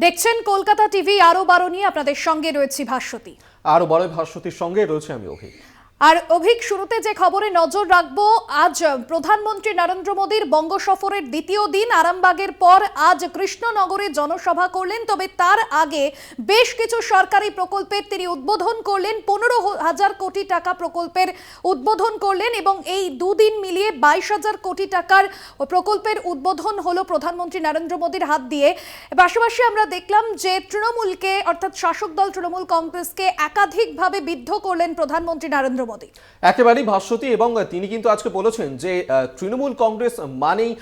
দেখছেন কলকাতা টিভি আরো 12 নিয়ে আপনাদের সঙ্গে রয়েছে ভাস্বতী। আরো বড় ভাস্বতীর সঙ্গে রয়েছে আমি অভিক। আর অভিক, শুরুতে যে খবরে নজর রাখবো, আজ প্রধানমন্ত্রী নরেন্দ্র মোদীর বঙ্গ সফরের দ্বিতীয় দিন। আরামবাগের পর আজ কৃষ্ণনগরে জনসভা করলেন। তবে তার আগে বেশ কিছু সরকারি প্রকল্পের তিনি উদ্বোধন করলেন। 15,000 কোটি টাকা প্রকল্পের উদ্বোধন করলেন এবং এই দুদিন মিলিয়ে 22,000 কোটি টাকার প্রকল্পের উদ্বোধন হলো প্রধানমন্ত্রী নরেন্দ্র মোদীর হাত দিয়ে। পাশাপাশি আমরা দেখলাম যে তৃণমূলকে, অর্থাৎ শাসক দল তৃণমূল কংগ্রেসকে একাধিকভাবে বিদ্ধ করলেন প্রধানমন্ত্রী নরেন্দ্র মোদী। একেবারেই ভাস্বতী, এবং তিনি কিন্তু আজকে বলেছেন যে তৃণমূল কংগ্রেস মানেই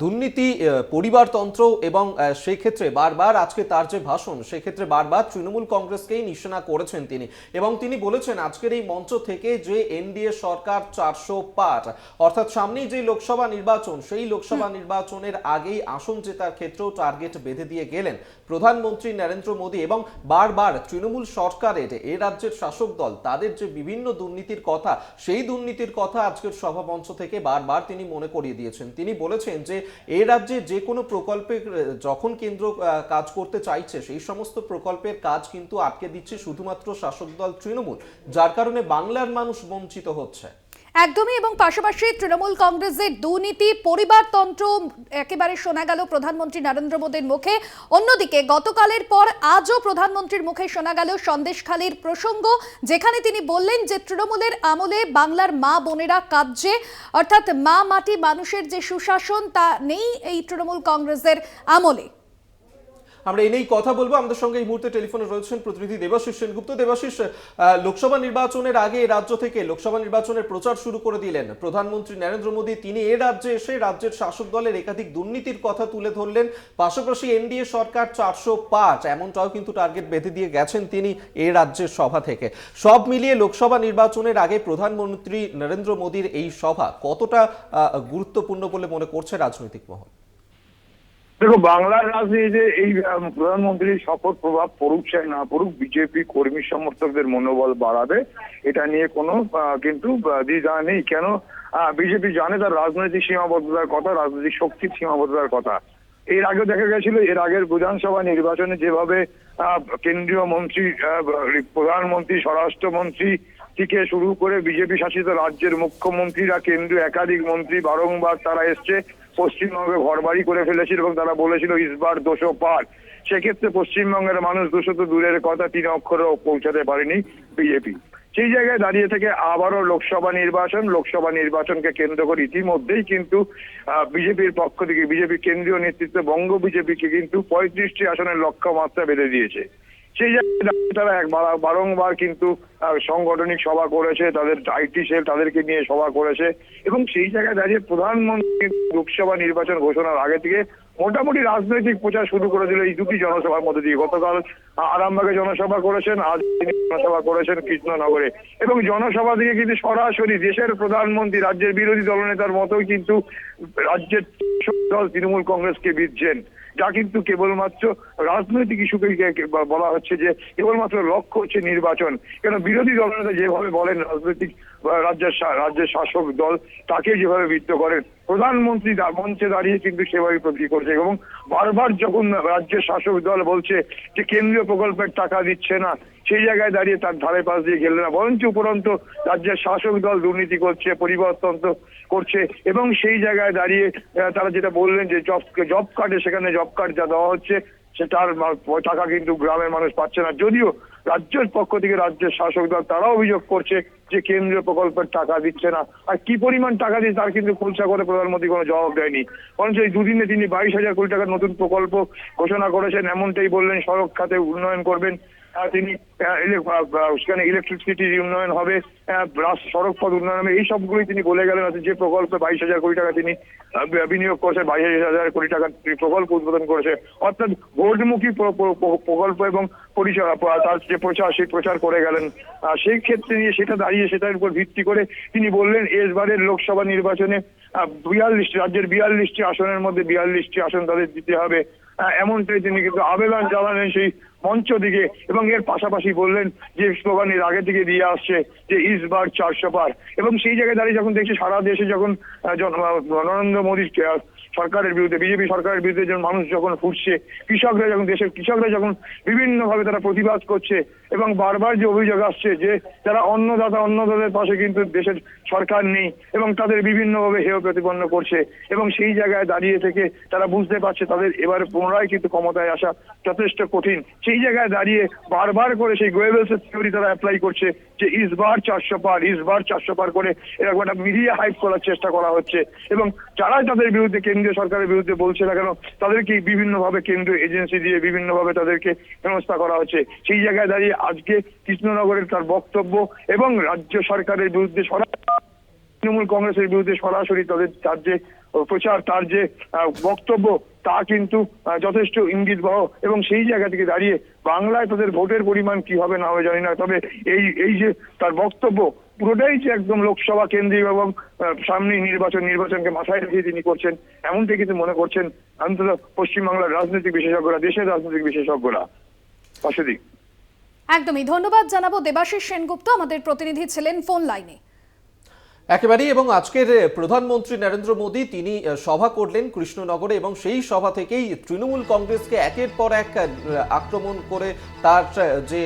দুর্নীতি, পরিবারতন্ত্র, এবং সেই ক্ষেত্রে বারবার আজকে তার যে ভাষণ, সেই ক্ষেত্রে বারবার তৃণমূল কংগ্রেসকেই নিশানা করেছেন তিনি। এবং তিনি বলেছেন আজকের এই মঞ্চ থেকে যে এনডিএ সরকার 400 পার, অর্থাৎ সামনেই যে লোকসভা নির্বাচন, সেই লোকসভা নির্বাচনের আগেই আসন জেতার ক্ষেত্রেও টার্গেট বেঁধে দিয়ে গেলেন প্রধানমন্ত্রী নরেন্দ্র মোদী। এবং বারবার তৃণমূল সরকারের এ রাজ্যের শাসক দল তাদের যে বিভিন্ন দুর্নীতির কথা, সেই দুর্নীতির কথা আজকের সভা মঞ্চ থেকে বারবার তিনি মনে করিয়ে দিয়েছেন। তিনি বলেছেন যে এই রাজ্যে যে কোনো প্রকল্পে যখন কেন্দ্র কাজ করতে চাইছে, সেই সমস্ত প্রকল্পের কাজ কিন্তু আটকে দিচ্ছে শুধুমাত্র শাসক দল তৃণমূল, যার কারণে বাংলার মানুষ বঞ্চিত হচ্ছে। একদমই। এবং পাশাপাশি তৃণমূল কংগ্রেসের দুর্নীতি, পরিবারতন্ত্র একেবারে শোনা গেল প্রধানমন্ত্রী নরেন্দ্র মোদীর মুখে। অন্যদিকে গতকালের পর আজও প্রধানমন্ত্রীর মুখে শোনা গেল সন্দেশখালির প্রসঙ্গ, যেখানে তিনি বললেন যে তৃণমূলের আমলে বাংলার মা বোনেরা কাঁদছে, অর্থাৎ মা মাটি মানুষের যে সুশাসন তা নেই এই তৃণমূল কংগ্রেসের আমলে। আমরা এই নিয়েই কথা বলবো। আমাদের সঙ্গে এই মুহূর্তে টেলিফোনে রয়েছেন প্রতিনিধি দেবাশিস সেনগুপ্ত। দেবাশিস, লোকসভা নির্বাচনের আগে রাজ্য থেকে লোকসভা নির্বাচনের প্রচার শুরু করে দিলেন প্রধানমন্ত্রী নরেন্দ্র মোদী। তিনি এ রাজ্যে এসে রাজ্যের শাসক দলের একাধিক দুর্নীতির কথা তুলে ধরলেন। পাশাপাশি এনডিএ সরকার 400 পার, এমনটাও কিন্তু টার্গেট বেঁধে দিয়ে গেছেন তিনি এ রাজ্যের সভা থেকে। সব মিলিয়ে লোকসভা নির্বাচনের আগে প্রধানমন্ত্রী নরেন্দ্র মোদীর এই সভা কতটা গুরুত্বপূর্ণ বলে মনে করছে রাজনৈতিক মহল? দেখো, বাংলার রাজনীতিতে এই প্রধানমন্ত্রীর শপথ প্রভাব পড়ুক চাই না পড়ুক, বিজেপি কর্মী সমর্থকদের মনোবল বাড়াবে, এটা নিয়ে কোনো কিন্তু দ্বিধা নেই। কেন? বিজেপি জানে তার রাজনৈতিক সীমাবদ্ধতার কথা, রাজনৈতিক শক্তির সীমাবদ্ধতার কথা। এর আগে দেখা গেছিল, এর আগের বিধানসভা নির্বাচনে যেভাবে কেন্দ্রীয় মন্ত্রী, প্রধানমন্ত্রী, স্বরাষ্ট্রমন্ত্রী থেকে শুরু করে বিজেপি শাসিত রাজ্যের মুখ্যমন্ত্রীরা, কেন্দ্রীয় একাধিক মন্ত্রী বারংবার তারা এসছে, পশ্চিমবঙ্গে ঘরবাড়ি করে ফেলেছিল এবং তারা বলেছিল ইসবার 200 পার। সেক্ষেত্রে পশ্চিমবঙ্গের মানুষ 200 তো দূরের কথা, 3 অক্ষরেও পৌঁছাতে পারেনি বিজেপি। সেই জায়গায় দাঁড়িয়ে থেকে আবারও লোকসভা নির্বাচনকে কেন্দ্র করে ইতিমধ্যেই কিন্তু বিজেপির পক্ষ থেকে বিজেপি কেন্দ্রীয় নেতৃত্ব বঙ্গ বিজেপিকে কিন্তু 35টি আসনের লক্ষ্যমাত্রা বেঁধে দিয়েছে। সেই জায়গায় তারা বারংবার কিন্তু সাংগঠনিক সভা করেছে, তাদের আইটি সেল তাদেরকে নিয়ে সভা করেছে, এবং সেই জায়গায় দাঁড়িয়ে প্রধানমন্ত্রী লোকসভা নির্বাচন ঘোষণার আগে থেকে মোটামুটি রাজনৈতিক প্রচার শুরু করেছিল এই দুটি জনসভার মধ্যে দিয়ে। গতকাল আরামবাগে জনসভা করেছেন, আজ তিনি জনসভা করেছেন কৃষ্ণনগরে, এবং জনসভা থেকে কিন্তু সরাসরি দেশের প্রধানমন্ত্রী রাজ্যের বিরোধী দলনেতার মতোই কিন্তু রাজ্যের দল তৃণমূল কংগ্রেসকে বিধছেন, যা কিন্তু কেবলমাত্র রাজনৈতিক ইস্যুকে বলা হচ্ছে যে কেবলমাত্র লক্ষ্য হচ্ছে নির্বাচন। কেন? বিরোধী দলনেতা যেভাবে বলেন, রাজনৈতিক রাজ্যের শাসক দল তাকে যেভাবে বৃত্ত করেন, প্রধানমন্ত্রী মঞ্চে দাঁড়িয়ে কিন্তু সেভাবে প্রতিক্রিয়া করছে। এবং বারবার যখন রাজ্যের শাসক দল বলছে যে কেন্দ্রীয় প্রকল্পের টাকা দিচ্ছে না, সেই জায়গায় দাঁড়িয়ে তার ধারে পাশ দিয়ে গেল না, বরঞ্চ উপরন্ত রাজ্যের শাসক দল দুর্নীতি করছে, পরিবারতন্ত্র করছে। এবং সেই জায়গায় দাঁড়িয়ে তারা যেটা বললেন যে জব কার্ডে, সেখানে জব কার্ড যা দেওয়া হচ্ছে সেটার টাকা কিন্তু গ্রামের মানুষ পাচ্ছে না। যদিও রাজ্যের পক্ষ থেকে রাজ্যের শাসক দল তারা অভিযোগ করছে যে কেন্দ্রীয় প্রকল্পের টাকা দিচ্ছে না, আর কি পরিমাণ টাকা দিয়ে তার কিন্তু খোলসা করে প্রধানমন্ত্রী কোনো জবাব দেয়নি। বরঞ্চ এই দুদিনে তিনি 22,000 কোটি টাকার নতুন প্রকল্প ঘোষণা করেছেন, এমনটাই বললেন সড়ক খাতে উন্নয়ন করবেন তিনি, সেখানে ইলেকট্রিসিটির উন্নয়ন হবে, সড়ক পথ উন্নয়ন হবে, এই সবগুলোই তিনি বলে গেলেন। যে প্রকল্পে 22,000 কোটি টাকা তিনি বিনিয়োগ করেছে, 22,000 কোটি টাকার প্রকল্প উদ্বোধন করেছে, অর্থাৎ ভোটমুখী প্রকল্প এবং পরিচালনা, তার যে প্রচার, সেই প্রচার করে গেলেন। সেই ক্ষেত্রে নিয়ে সেটা দাঁড়িয়ে সেটার উপর ভিত্তি করে তিনি বললেন এবারের লোকসভা নির্বাচনে রাজ্যের 42টি আসনের মধ্যে 42টি আসন তাদের দিতে হবে। এমনটাই তিনি কিন্তু আবেদন জানালেন সেই মঞ্চ দিকে, এবং এর পাশাপাশি বললেন যে স্লোগান এর আগে থেকে দিয়ে আসছে যে ইস বার 400 পার, এবং সেই জায়গায় দাঁড়িয়ে যখন দেখছি সারা দেশে যখন নরেন্দ্র মোদীর সরকারের বিরুদ্ধে, বিজেপি সরকারের বিরুদ্ধে যখন মানুষ যখন ফুটছে, কৃষকরা যখন, দেশের কৃষকরা যখন বিভিন্নভাবে তারা প্রতিবাদ করছে, এবং বারবার যে অভিযোগ আসছে যে যারা অন্নদাতাদের পাশে কিন্তু দেশের সরকার নেই এবং তাদের বিভিন্নভাবে হেয় প্রতিপন্ন করছে, এবং সেই জায়গায় দাঁড়িয়ে থেকে তারা বুঝতে পারছে তাদের এবার পুনরায় কিন্তু ক্ষমতায় আসা যথেষ্ট কঠিন। সেই জায়গায় দাঁড়িয়ে বারবার করে সেই গোয়েবলসের থিওরি তারা অ্যাপ্লাই করছে যে ইস বার 400 পার, ইস বার 400 পার করে এরকম একটা মিডিয়া হাইপ করার চেষ্টা করা হচ্ছে, এবং যারা তাদের বিরুদ্ধে, কেন্দ্রীয় সরকারের বিরুদ্ধে বলছে না কেন, তাদেরকে বিভিন্নভাবে কেন্দ্রীয় এজেন্সি দিয়ে বিভিন্নভাবে তাদেরকে হেনস্থা করা হচ্ছে। সেই জায়গায় দাঁড়িয়ে আজকে কৃষ্ণনগরের তার বক্তব্য এবং রাজ্য সরকারের বিরুদ্ধে তৃণমূল কংগ্রেসের বিরুদ্ধে সরাসরি তার যে প্রচার, তার যে বক্তব্য, তা কিন্তু যথেষ্ট ইঙ্গিতবহ, এবং সেই জায়গা থেকে দাঁড়িয়ে বাংলায় তাদের ভোটের পরিমাণ কি হবে না হবে জানি না, তবে এই যে তার বক্তব্য পুরোটাই যে একদম লোকসভা কেন্দ্রীয় এবং সামনেই নির্বাচনকে মাথায় রেখে তিনি করছেন, এমনটাই কিন্তু মনে করছেন অন্তত পশ্চিমবাংলার রাজনৈতিক বিশেষজ্ঞরা, দেশের রাজনৈতিক বিশেষজ্ঞরা। অসুদী, একদমই ধন্যবাদ জানাবো। দেবাশিস সেনগুপ্ত আমাদের প্রতিনিধি ছিলেন ফোন লাইনে। একেবারেই, এবং আজকের প্রধানমন্ত্রী নরেন্দ্র মোদী তিনি সভা করলেন কৃষ্ণনগরে, এবং সেই সভা থেকেই তৃণমূল কংগ্রেসকে একের পর এক আক্রমণ করে তার যে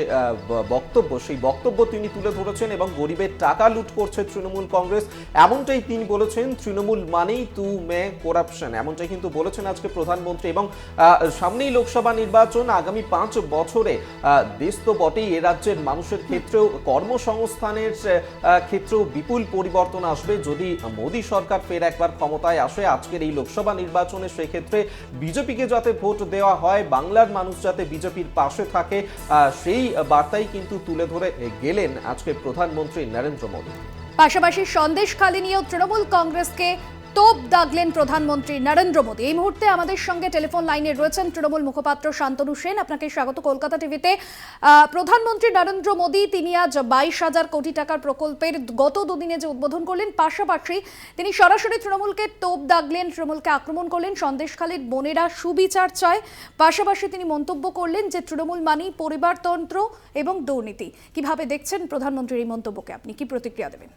বক্তব্য, সেই বক্তব্য তিনি তুলে ধরেছেন, এবং গরিবের টাকা লুট করছে তৃণমূল কংগ্রেস, এমনটাই তিনি বলেছেন। তৃণমূল মানেই তু মে করাপশন, এমনটাই কিন্তু বলেছেন আজকে প্রধানমন্ত্রী। এবং সামনেই লোকসভা নির্বাচন, আগামী 5 বছরে দেশ তো বটেই, এ রাজ্যের মানুষের ক্ষেত্রেও কর্মসংস্থানের ক্ষেত্রেও বিপুল পরিবর্তন আসবে যদি মোদী সরকার ফের একবার ক্ষমতায় আসে। আজকের এই লোকসভা নির্বাচনে সেক্ষেত্রে বিজেপিকে যাতে ভোট দেওয়া হয়, বাংলার মানুষ যাতে বিজেপির পাশে থাকে, সেই বার্তাই কিন্তু তুলে ধরে গেলেন আজকে প্রধানমন্ত্রী নরেন্দ্র মোদী। পাশাপাশি সন্দেশখালী নিয়েও তৃণমূল কংগ্রেসকে তোপ দাগলেন প্রধানমন্ত্রী নরেন্দ্র মোদী। এই মুহূর্তে আমাদের সঙ্গে টেলিফোন লাইনে রয়েছেন তৃণমূল মুখপাত্র শান্তনু সেন। আপনাকে স্বাগত কলকাতা টিভিতে। প্রধানমন্ত্রী নরেন্দ্র মোদী তিনি আজ 22,000 কোটি টাকার প্রকল্পের গত দুদিনে যে উদ্বোধন করলেন, পাশাপাশি তিনি সরাসরি তৃণমূলকে তোপ দাগলেন, তৃণমূলকে আক্রমণ করলেন। সন্দেশখালীর বোনেরা সুবিচার চায়, পাশাপাশি তিনি মন্তব্য করলেন যে তৃণমূল মানেই পরিবারতন্ত্র এবং দুর্নীতি। কিভাবে দেখছেন প্রধানমন্ত্রীর এই মন্তব্যকে, আপনি কি প্রতিক্রিয়া দেবেন?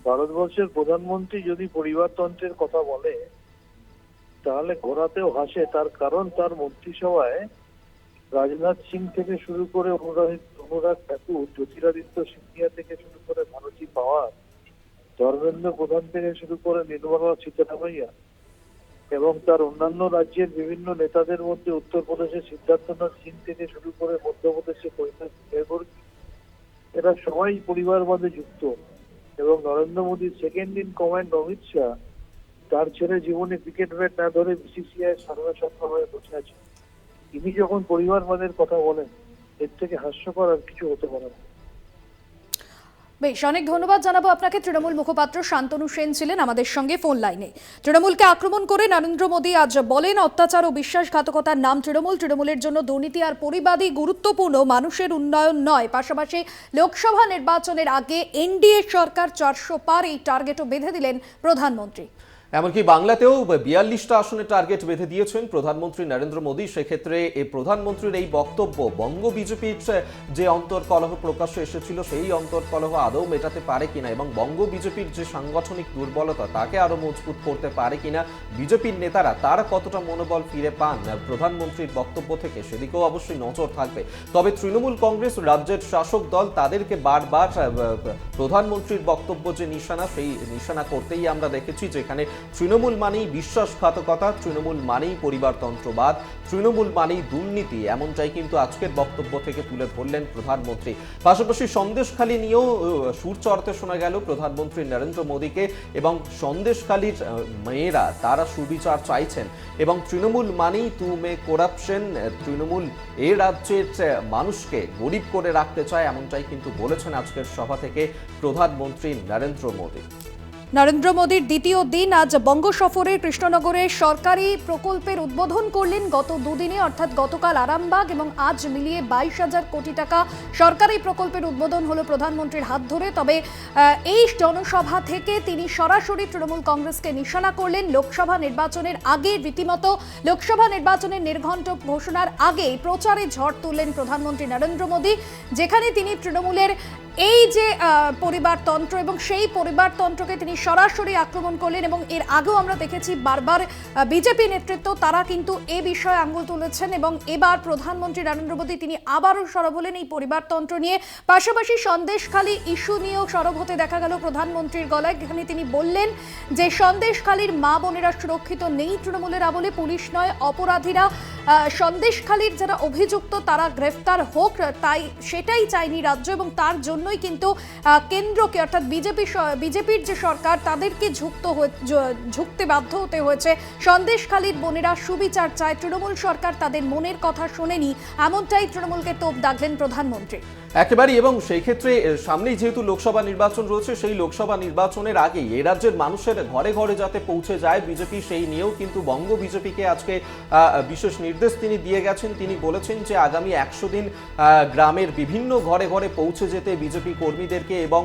ভারতবর্ষের প্রধানমন্ত্রী যদি পরিবারতন্ত্রের কথা বলে তাহলে ঘোরাতেও হাসে। তার কারণ তার মন্ত্রিসভায় রাজনাথ সিং থেকে শুরু করে অনুরাগ ঠাকুর, জ্যোতিরাদিত্য সিন্ধিয়া থেকে শুরু করে ভারতী পাওয়ার, ধর্মেন্দ্র প্রধান থেকে শুরু করে নির্মলা সীতারামাইয়া এবং তার অন্যান্য রাজ্যের বিভিন্ন নেতাদের মধ্যে উত্তরপ্রদেশের সিদ্ধার্থনাথ সিং থেকে শুরু করে মধ্যপ্রদেশের কৈলাস বিজয়বর্গী, এরা সবাই পরিবারবাদে যুক্ত। এবং নরেন্দ্র মোদীর second in command Amit Shah, তার ছেলে জীবনে ক্রিকেট ব্যাট না ধরে বিসিসিআই সর্বসত্তা হয়ে বসে আছে। তিনি যখন পরিবারবাদের কথা বলেন, এর থেকে হাস্যকর আর কিছু হতে পারে না। বেশ, অনেক ধন্যবাদ জানাবো আপনাকে। তৃণমূল মুখপাত্র শান্তনু সেন ছিলেন আমাদের সঙ্গে ফোন লাইনে। তৃণমূলকে আক্রমণ করে নরেন্দ্র মোদী আজ বলেন, অত্যাচার ও বিশ্বাসঘাতকতার নাম তৃণমূলের জন্য দুর্নীতি আর পরিবাদী গুরুত্বপূর্ণ, মানুষের উন্নয়ন নয়। পাশাপাশি লোকসভা নির্বাচনের আগে এনডিএ সরকার 400 পার এই টার্গেটও বেঁধে দিলেন প্রধানমন্ত্রী। এমনকি বাংলাতেও 42টা আসনের টার্গেট বেঁধে দিয়েছেন প্রধানমন্ত্রী নরেন্দ্র মোদী। সেক্ষেত্রে এই প্রধানমন্ত্রীর এই বক্তব্য বঙ্গ বিজেপির যে অন্তর্কলহ প্রকাশ্যে এসেছিল, সেই অন্তর্কলহ আদৌ মেটাতে পারে কিনা, এবং বঙ্গ বিজেপির যে সাংগঠনিক দুর্বলতা তাকে আরো মজবুত করতে পারে কিনা বিজেপির নেতারা, তারা কতটা মনোবল ফিরে পান প্রধানমন্ত্রীর বক্তব্য থেকে, সেদিকেও অবশ্যই নজর থাকবে। তবে তৃণমূল কংগ্রেস রাজ্যের শাসক দল, তাদেরকে বারবার প্রধানমন্ত্রীর বক্তব্য যে নিশানা, সেই নিশানা করতেই আমরা দেখেছি, যেখানে তৃণমূল মানেই বিশ্বাসঘাতকতা, তৃণমূল মানেই পরিবারতন্ত্রবাদ, তৃণমূল মানেই দুর্নীতি, এমনটাই কিন্তু আজকের বক্তব্য থেকে তুলে ধরলেন প্রধানমন্ত্রী। পাশাপাশি সন্দেশখালী নিয়েও সুর চড়াতে শোনা গেল প্রধানমন্ত্রী নরেন্দ্র মোদীকে, এবং সন্দেশখালীর মেয়েরা তারা সুবিচার চাইছেন, এবং তৃণমূল মানেই তু মে করাপশন, তৃণমূল এ রাজ্যের মানুষকে গরিব করে রাখতে চায়, এমনটাই কিন্তু বলেছেন আজকের সভা থেকে প্রধানমন্ত্রী নরেন্দ্র মোদী। নরেন্দ্র মোদীর দ্বিতীয় দিন আজ বঙ্গ সফরে কৃষ্ণনগরে সরকারি প্রকল্পের উদ্বোধন করলেন। গত দুদিনে অর্থাৎ গতকাল আরামবাগ এবং আজ মিলিয়ে 22,000 কোটি টাকা সরকারি প্রকল্পের উদ্বোধন হলো প্রধানমন্ত্রীর হাত ধরে। তবে এই জনসভা থেকে তিনি সরাসরি তৃণমূল কংগ্রেসকে নিশানা করলেন। লোকসভা নির্বাচনের আগে রীতিমতো লোকসভা নির্বাচনের নির্ঘণ্ট ঘোষণার আগে প্রচারে ঝড় তুললেন প্রধানমন্ত্রী নরেন্দ্র মোদী, যেখানে তিনি তৃণমূলের এই যে পরিবারতন্ত্র এবং সেই পরিবারতন্ত্রকে তিনি সরাসরি আক্রমণ করলেন। এবং এর আগেও আমরা দেখেছি বারবার বিজেপি নেতৃত্ব তারা কিন্তু এ বিষয়ে আঙুল তুলেছেন এবং এবার প্রধানমন্ত্রী নরেন্দ্র মোদী তিনি আবারও সরব হলেন এই পরিবারতন্ত্র নিয়ে। পাশাপাশি সন্দেশখালী ইস্যু নিয়েও সরব হতে দেখা গেল প্রধানমন্ত্রীর গলায়, যেখানে তিনি বললেন যে সন্দেশখালীর মা বোনেরা সুরক্ষিত নেই তৃণমূলের আমলে, পুলিশ নয় অপরাধীরা, সন্দেশখালীর যারা অভিযুক্ত তারা গ্রেফতার হোক, তাই সেটাই চাইনি রাজ্য এবং তার জন্যই কিন্তু কেন্দ্রকে অর্থাৎ বিজেপির যে সরকার তাদেরকে ঝুঁকতে বাধ্য হতে হয়েছে। সন্দেশখালীর বোনেরা সুবিচার চায়, তৃণমূল সরকার তাদের মনের কথা শোনেনি, এমনটাই তৃণমূলকে তোপ দাগলেন প্রধানমন্ত্রী। একেবারেই, এবং সেই ক্ষেত্রে সামনেই যেহেতু লোকসভা নির্বাচন রয়েছে, সেই লোকসভা নির্বাচনের আগেই এ রাজ্যের মানুষের ঘরে ঘরে যাতে পৌঁছে যায় বিজেপি, সেই নিয়েও কিন্তু বঙ্গ বিজেপিকে আজকে বিশেষ নির্দেশ তিনি দিয়ে গেছেন। তিনি বলেছেন যে আগামী 100 দিন গ্রামের বিভিন্ন ঘরে ঘরে পৌঁছে যেতে বিজেপি কর্মীদেরকে এবং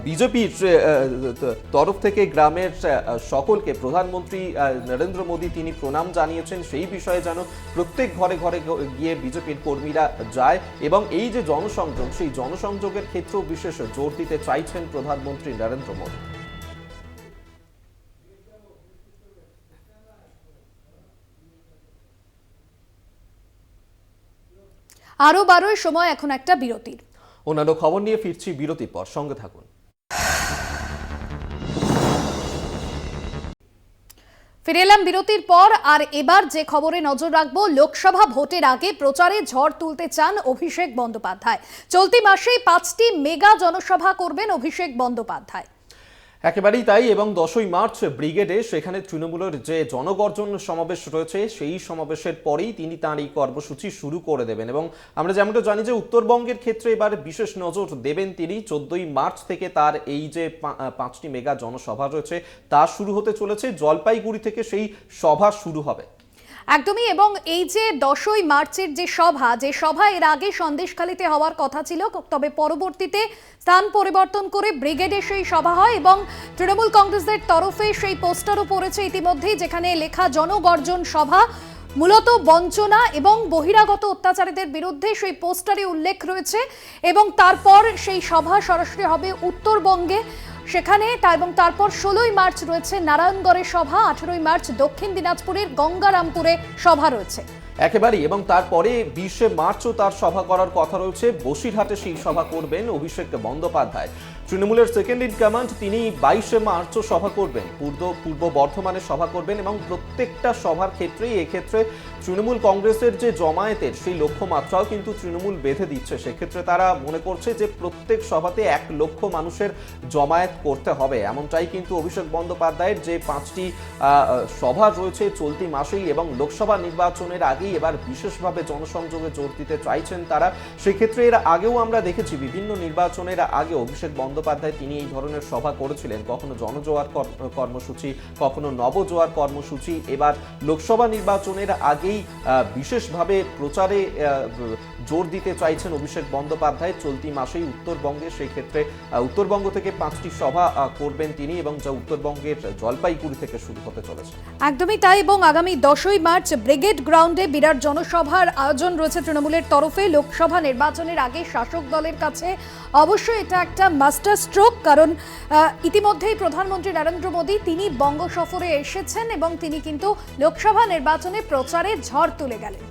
বিজেপির তরফ থেকে গ্রামের সকলকে প্রধানমন্ত্রী নরেন্দ্র মোদী তিনি প্রণাম জানিয়েছেন। সেই বিষয়ে যেন প্রত্যেক ঘরে ঘরে গিয়ে বিজেপির কর্মীরা যায় এবং এই যে জনসংযোগ, সেই জনসংযোগের ক্ষেত্রেও বিশেষ জোর দিতে চাইছেন প্রধানমন্ত্রী নরেন্দ্র মোদী। আরো বারোর সময় এখন একটা বিরতির। অন্যান্য খবর নিয়ে ফিরছি বিরতির পর, সঙ্গে থাকুন। ফিরে এলাম বিরতির পর। আর এবার যে খবরে নজর রাখবো, লোকসভা ভোটের আগে প্রচারে ঝড় তুলতে চান অভিষেক বন্দ্যোপাধ্যায়। চলতি মাসেই 5টি মেগা জনসভা করবেন অভিষেক বন্দ্যোপাধ্যায়। একেবারেই তাই, এবং 10ই মার্চ ব্রিগেডে সেখানে তৃণমূলের যে জনগর্জন সমাবেশ রয়েছে সেই সমাবেশের পরেই তিনি তাঁর এই কর্মসূচি শুরু করে দেবেন। এবং আমরা যেমনটা জানি যে উত্তরবঙ্গের ক্ষেত্রে এবার বিশেষ নজর দেবেন তিনি। 14ই মার্চ থেকে তার এই যে 5টি মেগা জনসভা রয়েছে তা শুরু হতে চলেছে। জলপাইগুড়ি থেকে সেই সভা শুরু হবে একদমই। এবং এই যে 10ই মার্চের যে সভা এর আগে সন্দেশখালীতে হওয়ার কথা ছিল, তবে পরবর্তীতে স্থান পরিবর্তন করে ব্রিগেডে সেই সভা হয় এবং তৃণমূল কংগ্রেসের তরফে সেই পোস্টারও পড়েছে ইতিমধ্যেই, যেখানে লেখা জনগর্জন সভা, মূলত বঞ্চনা এবং বহিরাগত অত্যাচারীদের বিরুদ্ধে সেই পোস্টারে উল্লেখ রয়েছে। এবং তারপর সেই সভা সরাসরি হবে উত্তরবঙ্গে সেখানে, এবং তারপর 16ই মার্চ রয়েছে নারায়ণগড়ে সভা, 18ই মার্চ দক্ষিণ দিনাজপুরের গঙ্গারামপুরে সভা রয়েছে একেবারেই। এবং তারপরে 20শে মার্চও তার সভা করার কথা রয়েছে। বসিরহাটে সেই সভা করবেন অভিষেক বন্দ্যোপাধ্যায়, তৃণমূলের সেকেন্ড ইন কমান্ড। তিনি 22শে মার্চও সভা করবেন, পূর্ব বর্ধমানে সভা করবেন এবং প্রত্যেকটা সভার ক্ষেত্রেই এক্ষেত্রে তৃণমূল কংগ্রেসের যে জমায়েতের সেই লক্ষ্যমাত্রাও কিন্তু তৃণমূল বেঁধে দিচ্ছে। সেক্ষেত্রে তারা মনে করছে যে প্রত্যেক সভাতে 1 লক্ষ মানুষের জমায়েত করতে হবে, এমনটাই কিন্তু অভিষেক বন্দ্যোপাধ্যায়ের যে 5টি সভা রয়েছে চলতি মাসেই এবং লোকসভা নির্বাচনের আগেই এবার বিশেষভাবে জনসংযোগে জোর দিতে চাইছেন তারা। সেক্ষেত্রে এর আগেও আমরা দেখেছি বিভিন্ন নির্বাচনের আগে অভিষেক বন্দ্যোপাধ্যায় তিনি এই ধরনের সভা করেছিলেন, কখনো জনজোয়ার কর্মসূচি, কখনো নবজোয়ার কর্মসূচি। এবার লোকসভা নির্বাচনের আগেই বিশেষভাবে প্রচারে জোর দিতে চাইছেন অভিষেক বন্দ্যোপাধ্যায় চলতি মাসেই উত্তরবঙ্গে। সেই ক্ষেত্রে উত্তরবঙ্গ থেকে 5টি সভা করবেন তিনি এবং যা উত্তরবঙ্গের জলপাইগুড়ি থেকে শুরু হতে চলেছে। একদমই তাই। এবং আগামী 10ই মার্চ ব্রিগেড গ্রাউন্ডে বিরাট জনসভার আয়োজন রয়েছে তৃণমূলের তরফে। লোকসভা নির্বাচনের আগে শাসক দলের কাছে অবশ্যই এটা একটা মাস্টার স্ট্রোক, কারণ ইতিমধ্যেই প্রধানমন্ত্রী নরেন্দ্র মোদী তিনি বঙ্গ সফরে এসেছেন এবং তিনি কিন্তু লোকসভা নির্বাচনে প্রচারে ঝড় তুলে গেলেন।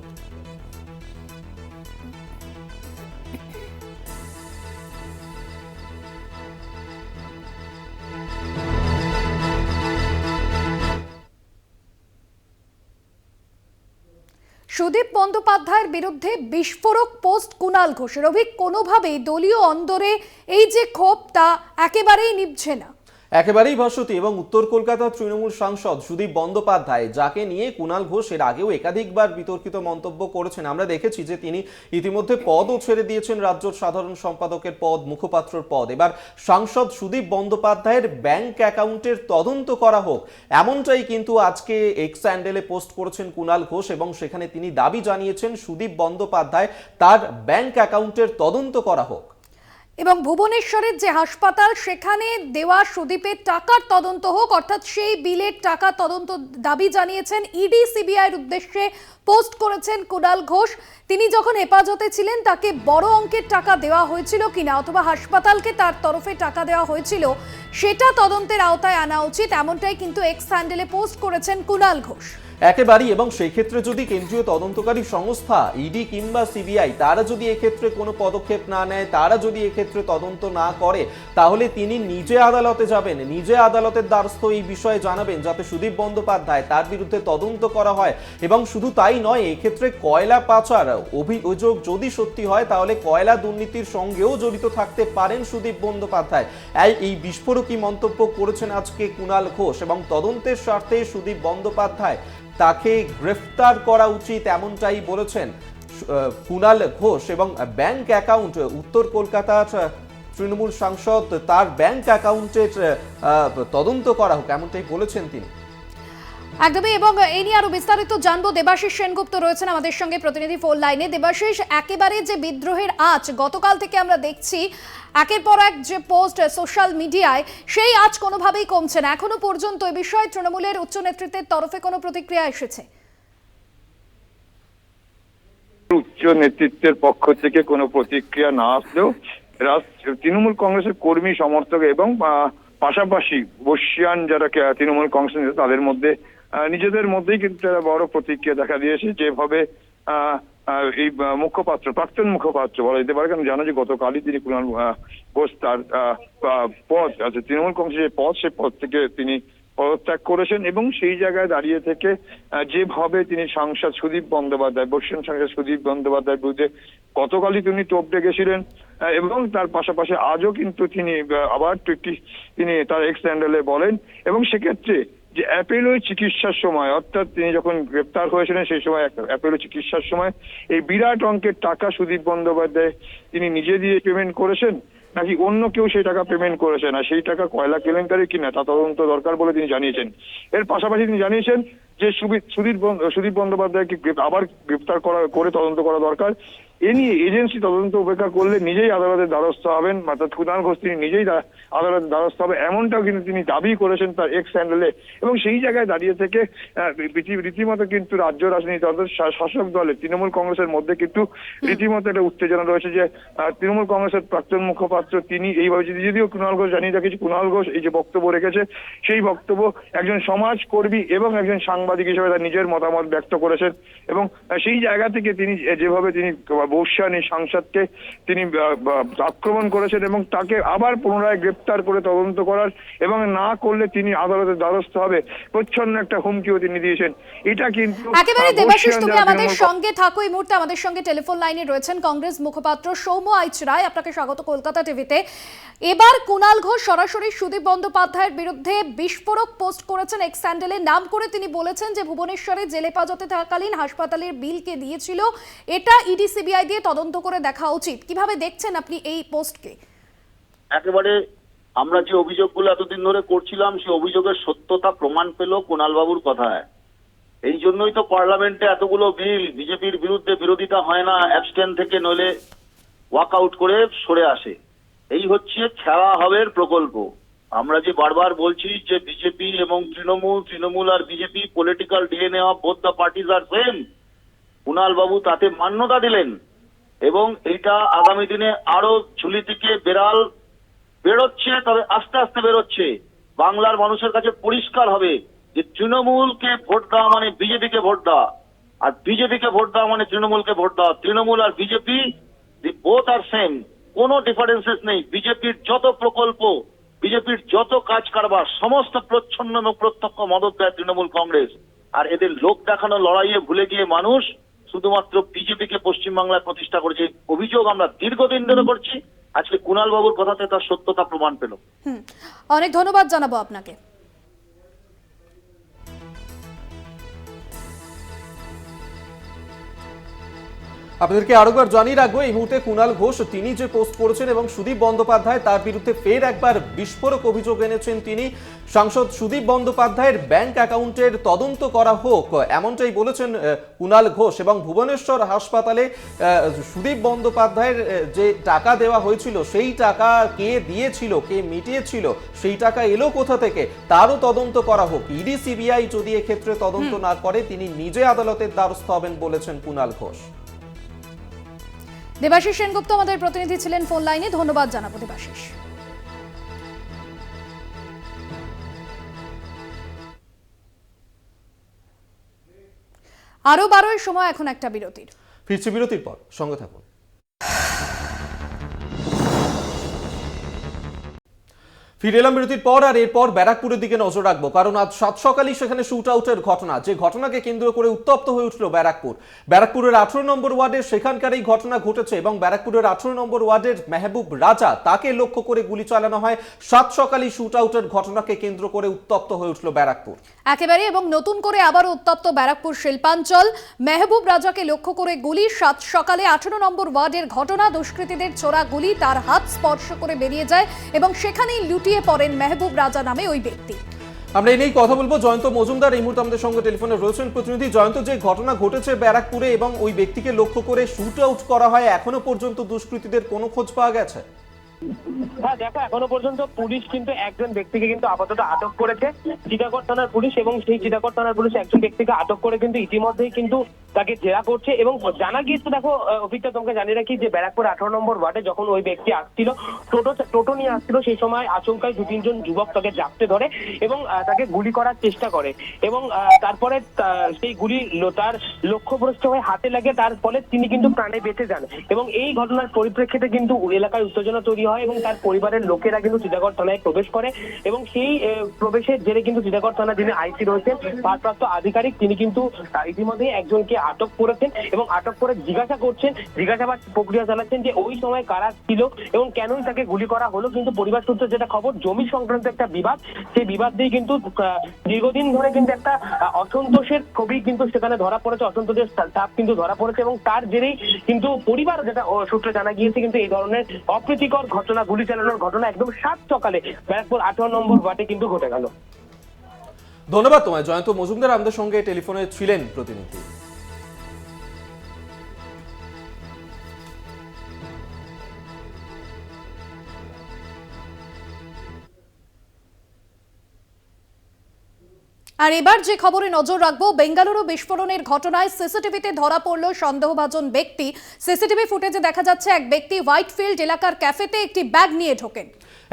সুদীপ বন্দ্যোপাধ্যায়ের বিরুদ্ধে বিস্ফোরক পোস্ট কুণাল ঘোষের। কোনোভাবেই দলীয় অন্দরে এই যে ক্ষোভ তা একেবারেই নিভছে না। একেবারেই ভাস্বতী। এবং উত্তর কলকাতার তৃণমূল সাংসদ সুদীপ বন্দ্যোপাধ্যায়, যাকে নিয়ে কুণাল ঘোষ এর আগেও একাধিকবার বিতর্কিত মন্তব্য করেছেন, আমরা দেখেছি যে তিনি ইতিমধ্যে পদও ছেড়ে দিয়েছেন, রাজ্যের সাধারণ সম্পাদকের পদ, মুখপাত্রর পদ। এবার সাংসদ সুদীপ বন্দ্যোপাধ্যায়ের ব্যাংক অ্যাকাউন্টের তদন্ত করা হোক, এমনটাই কিন্তু আজকে এক্স হ্যান্ডেলে পোস্ট করেছেন কুণাল ঘোষ, এবং সেখানে তিনি দাবি জানিয়েছেন সুদীপ বন্দ্যোপাধ্যায় তার ব্যাংক অ্যাকাউন্টের তদন্ত করা হোক। এবং ভুবনেশ্বরের যে হাসপাতাল, সেখানে দেওয়া সুদীপের টাকার তদন্ত হোক, অর্থাৎ সেই বিলের টাকা তদন্ত দাবি জানিয়েছেন। ইডি সিবিআইয়ের উদ্দেশ্যে পোস্ট করেছেন কুণাল ঘোষ। তিনি যখন হেফাজতে ছিলেন তাকে বড় অঙ্কের টাকা দেওয়া হয়েছিল কিনা, অথবা হাসপাতালকে তার তরফে টাকা দেওয়া হয়েছিল, সেটা তদন্তের আওতায় আনা উচিত, এমনটাই কিন্তু এক্স হ্যান্ডেলে পোস্ট করেছেন কুণাল ঘোষ। একেবারেই। এবং সেই ক্ষেত্রে যদি কেন্দ্রীয় তদন্তকারী সংস্থা ইডি কিংবা সিবিআই তারা যদি এক্ষেত্রে কোনো পদক্ষেপ না নেয়, তারা যদি এক্ষেত্রে তদন্ত না করে, তাহলে তিনি নিজে আদালতে যাবেন, নিজে আদালতের দ্বারস্থ এই বিষয়ে জানাবেন, যাতে সুদীপ বন্দ্যোপাধ্যায় তার বিরুদ্ধে তদন্ত করা হয়। এবং শুধু তাই নয়, এক্ষেত্রে কয়লা পাচার অভিযোগ যদি সত্যি হয়, তাহলে কয়লা দুর্নীতির সঙ্গেও জড়িত থাকতে পারেন সুদীপ বন্দ্যোপাধ্যায়। এই বিস্ফোরকী মন্তব্য করেছেন আজকে কুণাল ঘোষ। এবং তদন্তের স্বার্থে সুদীপ বন্দ্যোপাধ্যায় তাকে গ্রেফতার করা উচিত, এমনটাই বলেছেন কুণাল ঘোষ। এবং ব্যাংক অ্যাকাউন্ট, উত্তর কলকাতার তৃণমূল সাংসদ, তার ব্যাংক অ্যাকাউন্টের তদন্ত করা হোক, এমনটাই বলেছেন তিনি। একদমই। এবং এই নিয়ে আরো বিস্তারিত জানবো, দেবাশিস সেনগুপ্ত রয়েছেন আমাদের সঙ্গে প্রতিনিধি ফোন লাইনে। দেবাশিস, একেবারে যে বিদ্রোহের আঁচ গতকাল থেকে আমরা দেখছি, একের পর এক যে পোস্ট সোশ্যাল মিডিয়ায়, সেই আঁচ কোনোভাবেই কমছে না। এখনো পর্যন্ত এই বিষয়ে তৃণমূলের উচ্চ নেতৃত্বের তরফে কোনো প্রতিক্রিয়া এসেছে? উচ্চ নেতৃত্বের পক্ষ থেকে কোনো প্রতিক্রিয়া না আসলেও তৃণমূল কংগ্রেসের কর্মী, সমর্থক এবং পাশাপাশি বর্ষিয়ান যারা তৃণমূল কংগ্রেস, তাদের মধ্যে নিজেদের মধ্যেই কিন্তু একটা বড় প্রতিক্রিয়া দেখা দিয়েছে। যেভাবে এই মুখপাত্র, প্রাক্তন মুখপাত্র বলা যেতে পারে, কারণ জানা যে গতকালই তিনি কুণাল ঘোষ তার পদ, আচ্ছা তৃণমূল কংগ্রেসের যে পদ, সেই পদ থেকে তিনি পদত্যাগ করেছেন। এবং সেই জায়গায় দাঁড়িয়ে থেকে যেভাবে তিনি সাংসদ সুদীপ বন্দ্যোপাধ্যায়, বর্ষিয়ান সাংসদ সুদীপ বন্দ্যোপাধ্যায়ের বিরুদ্ধে গতকালই তিনি তোপ ডেকেছিলেন, এবং তার পাশাপাশি আজও কিন্তু তিনি আবার তিনি তার এক্স হ্যান্ডেলে বলেন। এবং সেক্ষেত্রে যে অ্যাপেলো চিকিৎসার সময়, অর্থাৎ তিনি যখন গ্রেপ্তার হয়েছিলেন সেই সময় অ্যাপেলো চিকিৎসার সময় এই বিরাট অঙ্কের টাকা সুদীপ বন্দ্যোপাধ্যায় তিনি নিজে দিয়ে পেমেন্ট করেছেন, নাকি অন্য কেউ সেই টাকা পেমেন্ট করেছে, না সেই টাকা কয়লা কেলেঙ্কারি কিনা তা তদন্ত দরকার বলে তিনি জানিয়েছেন। এর পাশাপাশি তিনি জানিয়েছেন যে সুদীপ বন্দ্যোপাধ্যায়কে আবার গ্রেপ্তার করে তদন্ত করা দরকার। এ নিয়ে এজেন্সি তদন্ত উপেক্ষা করলে নিজেই আদালতের দ্বারস্থ হবেন, অর্থাৎ কুণাল ঘোষ তিনি নিজেই আদালতের দ্বারস্থ হবে, এমনটাও কিন্তু তিনি দাবি করেছেন তার এক্স হ্যান্ডেলে। এবং সেই জায়গায় দাঁড়িয়ে থেকে রীতিমতো কিন্তু রাজ্য রাজনীতি, অর্থাৎ শাসক দলের তৃণমূল কংগ্রেসের মধ্যে কিন্তু রীতিমতো একটা উত্তেজনা রয়েছে যে তৃণমূল কংগ্রেসের প্রাক্তন মুখপাত্র তিনি এইভাবে, যদিও কুণাল ঘোষ জানিয়ে রেখেছে, কুণাল ঘোষ এই যে বক্তব্য রেখেছে, সেই বক্তব্য একজন সমাজকর্মী এবং একজন সাংবাদিক হিসেবে তার নিজের মতামত ব্যক্ত করেছেন। এবং সেই জায়গা থেকে তিনি যেভাবে তিনি বর্ষিয়ান এই সাংসদকে তিনি আক্রমণ করেছেন এবং তাকে আবার পুনরায় গ্রেপ্তার করে তদন্ত করার, এবং না করলে তিনি আদালতের দ্বারস্থ হবে, প্রচ্ছন্ন একটা হুমকিও তিনি দিয়েছেন। এটা কিন্তু একেবারে। দেবাশিস, তুমি আমাদের সঙ্গে থাকো। এই মুহূর্তে আমাদের সঙ্গে টেলিফোন লাইনে রয়েছেন কংগ্রেস মুখপাত্র সৌম্য আইচ রায়। আপনাকে স্বাগত কলকাতা টিভিতে। এবার কুণাল ঘোষ সরাসরি সুদীপ বন্দ্যোপাধ্যায়ের বিরুদ্ধে বিস্ফোরক পোস্ট করেছেন এক্স হ্যান্ডেলে। নাম করে তিনি বলেছেন যে ভুবনেশ্বরে জেলে হেফাজতে থাকাকালীন হাসপাতালের বিলকে দিয়েছিল, এটা ইডি সিবিআই দিয়ে তদন্ত করে দেখা উচিত। কিভাবে দেখছেন আপনি এই পোস্টকে? একেবারে আমরা যে অভিযোগগুলো এতদিন ধরে করছিলাম, সেই অভিযোগের সত্যতা প্রমাণ পেল কুণাল বাবুর কথায়। এই জন্যই তো পার্লামেন্টে এতগুলো বিল বিজেপির বিরুদ্ধে বিরোধিতা হয় না, অ্যাবস্টেন থেকে নইলে ওয়াক আউট করে সরে আসে। এই হচ্ছে খেলা হবের প্রকল্প। আমরা যে বারবার বলছি যে বিজেপি এবং তৃণমূল আর BJP political DNA of both the parties are same. Kunal বাবু তাতে মান্যতা দিলেন, এবং এটা আগামী দিনে আরো ঝুলি থেকে বেড়াল বেরোচ্ছে, তবে আস্তে আস্তে বেরোচ্ছে। বাংলার মানুষের কাছে পরিষ্কার হবে যে তৃণমূলকে ভোট দেওয়া মানে বিজেপিকে ভোট দেওয়া, আর বিজেপিকে ভোট দেওয়া মানে তৃণমূলকে ভোট দেওয়া। তৃণমূল আর বিজেপি বোথ আর সেম, কোনো ডিফারেন্সেস নেই। বিজেপির যত প্রকল্প, বিজেপির যত কাজ কারবার, সমস্ত প্রচ্ছন্ন এবং প্রত্যক্ষ মদত দেয় তৃণমূল কংগ্রেস। আর এদের লোক দেখানো লড়াইয়ে ভুলে গিয়ে মানুষ শুধুমাত্র বিজেপিকে পশ্চিমবাংলায় প্রতিষ্ঠা করেছে। অভিযোগ আমরা দীর্ঘদিন ধরে করছি, আজকে কুণাল বাবুর কথাতে তার সত্যতা প্রমাণ পেল। অনেক ধন্যবাদ জানাবো আপনাকে। আপনাদেরকে আরেকবার জানিয়ে রাখবো, এই মুহূর্তে কুণাল ঘোষ তিনি যে পোস্ট করেছেন এবং সুদীপ বন্দ্যোপাধ্যায় তার বিরুদ্ধে ফের একবার বিস্ফোরক অভিযোগ এনেছেন তিনি। সাংসদ সুদীপ বন্দ্যোপাধ্যায়ের ব্যাংক অ্যাকাউন্টের তদন্ত করা হোক, এমনটাই বলেছেন কুণাল ঘোষ। এবং ভুবনেশ্বর হাসপাতালে সুদীপ বন্দ্যোপাধ্যায়ের যে টাকা দেওয়া হয়েছিল সেই টাকা কে দিয়েছিল, কে মিটিয়েছিল, সেই টাকা এলো কোথা থেকে তারও তদন্ত করা হোক। ইডি সিবিআই যদি এক্ষেত্রে তদন্ত না করে তিনি নিজে আদালতের দ্বারস্থ হবেন বলেছেন কুণাল ঘোষ। দেবাশিস সেনগুপ্ত আমাদের প্রতিনিধি ছিলেন ফোন লাইনে, ধন্যবাদ জানাবো দেবাশিস। আরো 12 সময় এখন একটা বিরতির। ফিরছি বিরতির পর, সঙ্গে থাকুন। ফিরে এলাম বিরতির পর, আর এরপর ব্যারাকপুরের দিকে নজর রাখবো, কারণ আজ সাত সকালেই সেখানে শুট আউটের ঘটনা, যে ঘটনাকে কেন্দ্র করে উত্তপ্ত হয়ে উঠল ব্যারাকপুরের 18 নম্বর ওয়ার্ডের সেখানকার এই ঘটনা ঘটেছে এবং ব্যারাকপুরের 18 নম্বর ওয়ার্ডের মেহবুব রাজা তাকে লক্ষ্য করে গুলি চালানো হয়। সাত সকালেই শুট আউটের ঘটনাকে কেন্দ্র করে উত্তপ্ত হয়ে উঠল ব্যারাকপুর একেবারে, এবং নতুন করে আবারও উত্তপ্ত ব্যারাকপুর শিল্পাঞ্চল। মেহবুব রাজাকে লক্ষ্য করে গুলি, সাত সকালে 18 নম্বর ওয়ার্ডের ঘটনা। দুষ্কৃতীদের ছোড়া গুলি তার হাত স্পর্শ করে বেরিয়ে যায় এবং সেখানেই লুটিয়ে পড়েন মেহবুব রাজা নামে ওই ব্যক্তি। আমরা এই নিয়েই কথা বলবো। জয়ন্ত মজুমদার এই মুহূর্তে আমাদের সঙ্গে টেলিফোনে রয়েছেন। প্রতিনিধি জয়ন্ত, যে ঘটনা ঘটেছে ব্যারাকপুরে এবং ওই ব্যক্তিকে লক্ষ্য করে শুট আউট করা হয়, এখনো পর্যন্ত দুষ্কৃতীদের কোনো খোঁজ পাওয়া গেছে? হ্যাঁ দেখো, এখনো পর্যন্ত পুলিশ কিন্তু একজন ব্যক্তিকে কিন্তু আপাতত আটক করেছে, চিটাগড় থানার পুলিশ। এবং সেই চিটাগড় থানার পুলিশ একজন ব্যক্তিকে আটক করে কিন্তু ইতিমধ্যেই কিন্তু তাকে জেরা করছে। এবং জানা গিয়েছে, দেখো অভিজ্ঞতা তোমাকে জানিয়ে রাখি, যে ব্যারাকপুর 18 নম্বর ওয়ার্ডে যখন ওই ব্যক্তি আসছিল, টোটো নিয়ে আসছিল, সেই সময় আচমকায় 2-3 জন যুবক তাকে জাপটে ধরে এবং তাকে গুলি করার চেষ্টা করে। এবং তারপরে সেই গুলি তার লক্ষ্যভ্রষ্ট হয়ে হাতে লাগে, তার ফলে তিনি কিন্তু প্রাণে বেঁচে যান। এবং এই ঘটনার পরিপ্রেক্ষিতে কিন্তু এলাকায় উত্তেজনা তৈরি হয় এবং তার পরিবারের লোকেরা কিন্তু চিটাগড় থানায় প্রবেশ করে। এবং সেই প্রবেশের জেরে কিন্তু চিটাগড় থানা যিনি আইসি রয়েছেন, ভারপ্রাপ্ত আধিকারিক, তিনি কিন্তু ইতিমধ্যেই একজনকে আটক করেছেন এবং আটক করে জিজ্ঞাসাবাদ প্রক্রিয়া চালাচ্ছেন যে ওই সময় কারা ছিল এবং কেনই তাকে গুলি করা হলো। কিন্তু পরিবার সূত্রে যেটা খবর, জমি সংক্রান্ত একটা বিবাদ, সেই বিবাদ দিয়ে কিন্তু দীর্ঘদিন ধরে কিন্তু একটা অসন্তোষের ছবি কিন্তু সেখানে ধরা পড়েছে, অসন্তোষের ছাপ কিন্তু ধরা পড়েছে। এবং তার জেরেই কিন্তু পরিবার, যেটা সূত্রে জানা গিয়েছে, কিন্তু এই ধরনের অপ্রীতিকর ঘটনা, গুলি চালানোর ঘটনা একদম সাত সকালে ব্যারাকপুর 18 নম্বর ওয়ার্ডে কিন্তু ঘটে গেল। ধন্যবাদ তোমায় জয়ন্ত মজুমদার, আমাদের সঙ্গে টেলিফোনে ছিলেন প্রতিনিধি। আর এবার যে খবরে নজর রাখবো, বেঙ্গালুরু বিস্ফোরণের ঘটনায় সিসিটিভিতে ধরা পড়ল সন্দেহভাজন ব্যক্তি। সিসিটিভি ফুটেজে দেখা যাচ্ছে এক ব্যক্তি হোয়াইটফিল্ড এলাকার ক্যাফেতে একটি ব্যাগ নিয়ে ঢোকেন।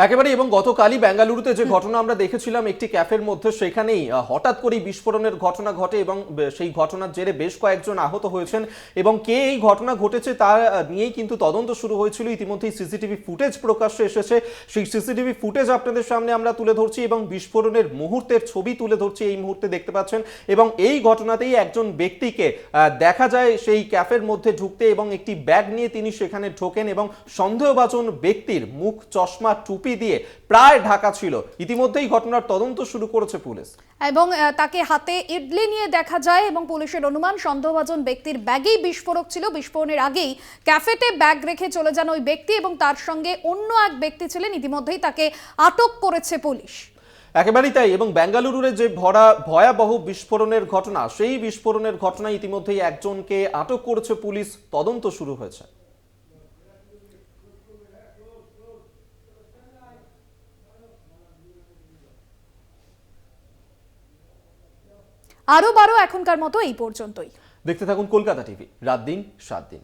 একেবারে, এবং গতকালই বেঙ্গালুরুতে যে ঘটনা আমরা দেখেছিলাম একটি ক্যাফের মধ্যে, সেখানেই হঠাৎ করেই বিস্ফোরণের ঘটনা ঘটে এবং সেই ঘটনার জেরে বেশ কয়েকজন আহত হয়েছেন। এবং কে এই ঘটনা ঘটেছে তা নিয়েই কিন্তু তদন্ত শুরু হয়েছিল। ইতিমধ্যেই সিসিটিভি ফুটেজ প্রকাশ্যে এসেছে, সেই সিসিটিভি ফুটেজ আপনাদের সামনে আমরা তুলে ধরছি এবং বিস্ফোরণের মুহূর্তের ছবি তুলে ধরছি। এই মুহূর্তে দেখতে পাচ্ছেন, এবং এই ঘটনাতেই একজন ব্যক্তিকে দেখা যায় সেই ক্যাফের মধ্যে ঢুকতে এবং একটি ব্যাগ নিয়ে তিনি সেখানে ঢোকেন এবং সন্দেহভাজন ব্যক্তির মুখ, চশমা, টুপি দিয়ে প্রায় ঢাকা ছিল। ইতিমধ্যেই ঘটনার তদন্ত শুরু করেছে পুলিশ এবং তাকে হাতে ইডলি নিয়ে দেখা যায় এবং পুলিশের অনুমান সন্দেহভাজন ব্যক্তির ব্যাগেই বিস্ফোরক ছিল। বিস্ফোরণের আগেই ক্যাফেতে ব্যাগ রেখে চলে যান ওই ব্যক্তি এবং তার সঙ্গে অন্য এক ব্যক্তি ছিলেন। ইতিমধ্যেই তাকে আটক করেছে পুলিশ। একেবারেই তাই, এবং বেঙ্গালুরুরে যে ভয়াবহ বিস্ফোরণের ঘটনা, সেই বিস্ফোরণের ঘটনায় ইতিমধ্যেই একজনকে আটক করেছে পুলিশ, তদন্ত শুরু হয়েছে। আরো 12 এখনকার মতো এই পর্যন্তই। দেখতে থাকুন কলকাতা টিভি, রাত দিন 7 দিন।